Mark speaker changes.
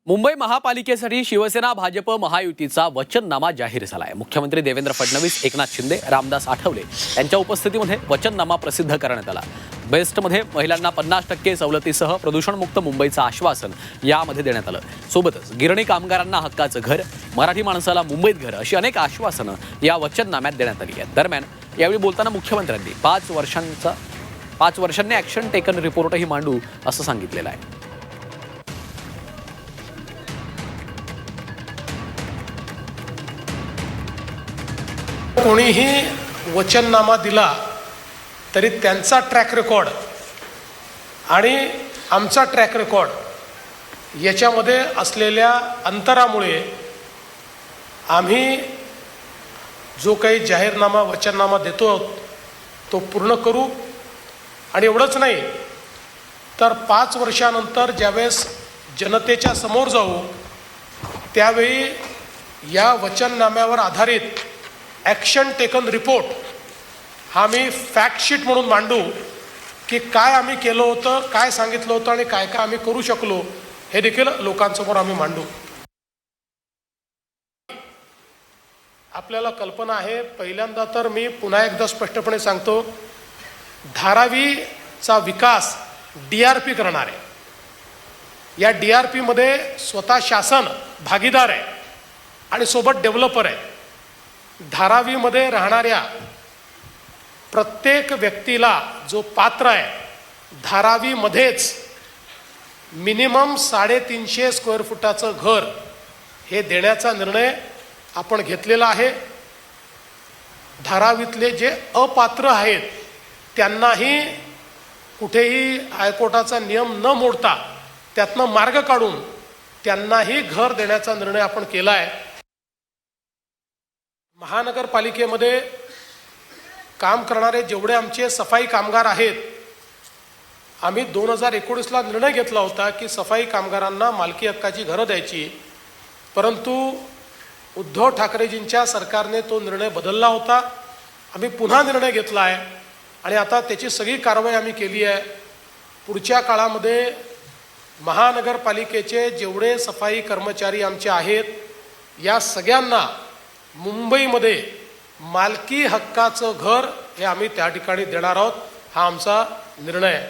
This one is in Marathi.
Speaker 1: मुंबई महापालिकेसाठी शिवसेना भाजप महायुतीचा वचननामा जाहीर झाला आहे। मुख्यमंत्री देवेंद्र फडणवीस, एकनाथ शिंदे, रामदास आठवले यांच्या उपस्थितीमध्ये वचननामा प्रसिद्ध करण्यात आला। बेस्टमध्ये महिलांना 50% सवलतीसह प्रदूषणमुक्त मुंबईचं आश्वासन यामध्ये देण्यात आलं। सोबतच गिरणी कामगारांना हक्काचं घर, मराठी माणसाला मुंबईत घर अशी अनेक आश्वासनं या वचननाम्यात देण्यात आली आहेत। दरम्यान यावेळी बोलताना मुख्यमंत्र्यांनी 5 वर्षांनी ॲक्शन टेकन रिपोर्टही मांडू असं सांगितलेलं आहे।
Speaker 2: कोणीही वचननामा दिला तरी त्यांचा ट्रॅक रेकॉर्ड आणि आमचा ट्रॅक रेकॉर्ड याच्यामध्ये असलेल्या अंतरामुळे आम्ही जो काही जाहीरनामा वचननामा देतो तो पूर्ण करू। आणि एवढंच नाही तर 5 वर्षानंतर ज्यावेळेस जनतेच्या समोर जाऊ त्यावेळी या वचननाम्यावर आधारित ॲक्शन टेकन रिपोर्ट हा मी फॅक्टशीट म्हणून मांडू की काय आम्ही केलं होतं, काय सांगितलं होतं आणि काय काय आम्ही करू शकलो हे देखील लोकांसमोर आम्ही मांडू। आपल्याला कल्पना आहे, पहिल्यांदा तर मी पुन्हा एकदा स्पष्टपणे सांगतो, धारावीचा विकास DRP करणार आहे। या DRP मध्ये स्वतः शासन भागीदार आहे आणि सोबत डेव्हलपर आहे। धारावीमध्ये राहणाऱ्या प्रत्येक व्यक्तीला जो पात्र आहे धारावीमध्येच मिनिमम 350 स्क्वेअर फुटाचं घर हे देण्याचा निर्णय आपण घेतलेला आहे। धारावीतले जे अपात्र आहेत त्यांनाही कुठेही हायकोर्टाचा नियम न मोडता त्यातनं मार्ग काढून त्यांनाही घर देण्याचा निर्णय आपण केला आहे। महानगरपालिकेमध्ये काम करणारे जेवढे आमचे सफाई कामगार आहेत, आम्ही 2019ला निर्णय घेतला होता की सफाई कामगारांना मालकी हक्काची घरं द्यायची, परंतु उद्धव ठाकरेजींच्या सरकारने तो निर्णय बदलला होता। आम्ही पुन्हा निर्णय घेतला आहे आणि आता त्याची सगळी कारवाई आम्ही केली आहे। पुढच्या काळामध्ये महानगरपालिकेचे जेवढे सफाई कर्मचारी आमचे आहेत या सगळ्यांना मुंबईमध्ये मालकी हक्काचं घर हे आम्ही त्या ठिकाणी देणार आहोत, हा आमचा निर्णय आहे।